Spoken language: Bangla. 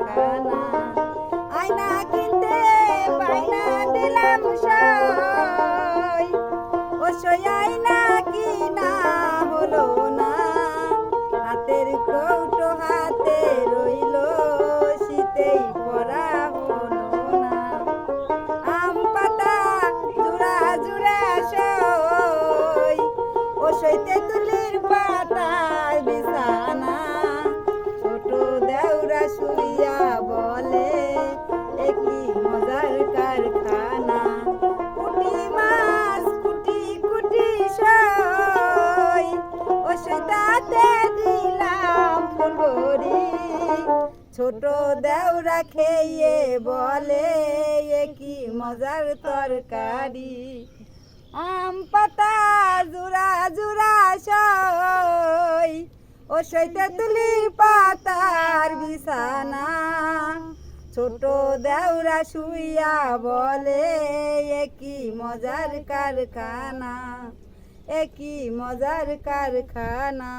কারখানা। আয়না কিনতে বাইনা দিলাম সই, ও সই আয়না কিনা হলো না। হাতের কৌটো হাতে রইল, শীতেই পরা হলো না। আম পাতা জুড়া জুড়া সই, ও সই তেঁতুলের পাতায় বিছানা। ছোট দেওরা শুইয়া বলে এ কি মজার কারখানা। কুটি মাছ কুটি কুটি সই, ও সই তাতে দিলাম ফুলবড়ি। ছোট দেওরা খেয়ে বলে এ কি মজার তরকারি। আম পাতা জুড়া জুড়া সই, ও সই তেঁতুলির পাতার বিছানা। ছোট দেওরা শুইয়া বলে এ কি মজার কারখানা, এ কি মজার কারখানা।